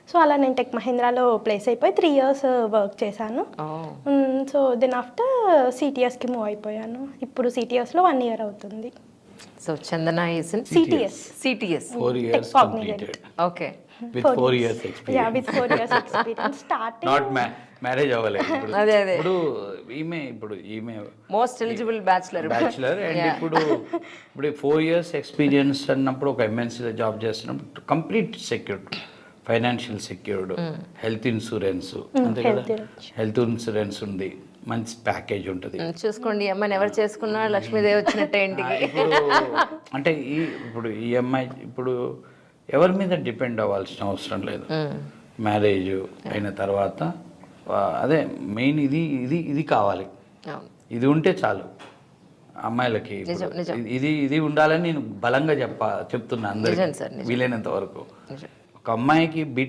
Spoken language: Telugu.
సో అలా నేను టెక్ మహీంద్రాలో ప్లేస్ అయిపోయి 3 years వర్క్ చేశాను. సో దెన్ ఆఫ్టర్ సిటిఎస్కి మూవ్ అయిపోయాను. ఇప్పుడు సిటిఎస్లో 1 year అవుతుంది. So Chandana is in CTS CTS. 4 years Tech Cognizant. completed. Okay. With 4 years experience. Yeah, with 4 years experience. Starting. Not marriage అవ్వలేదు ఇప్పుడు. అదే. ఇప్పుడు ఈమె మోస్ట్ ఎలిజిబుల్ బ్యాచులర్. అండ్ ఇప్పుడు 4 years ఎక్స్పీరియన్స్ అన్నప్పుడు ఒక ఎంఎన్సీలో జాబ్ చేస్తున్నప్పుడు complete secured, financial secured, health insurance అంతే కదా, హెల్త్ ఇన్సూరెన్స్ ఉంది, మంచి ప్యాకేజ్ ఉంటుంది. చూసుకోండి అమ్మాయిని ఎవరు చేసుకున్నా లక్ష్మీదేవి వచ్చినట్టే ఇంటికి. అంటే ఇప్పుడు ఈ అమ్మాయి ఇప్పుడు ఎవరి మీద డిపెండ్ అవ్వాల్సిన అవసరం లేదు. మ్యారేజ్ అయిన తర్వాత అదే మెయిన్ ఇది కావాలి, ఇది ఉంటే చాలు అమ్మాయిలకి. ఇది ఉండాలని నేను బలంగా చెప్తున్నా అందరికీ వీలైనంత వరకు. ఒక అమ్మాయికి బీటెక్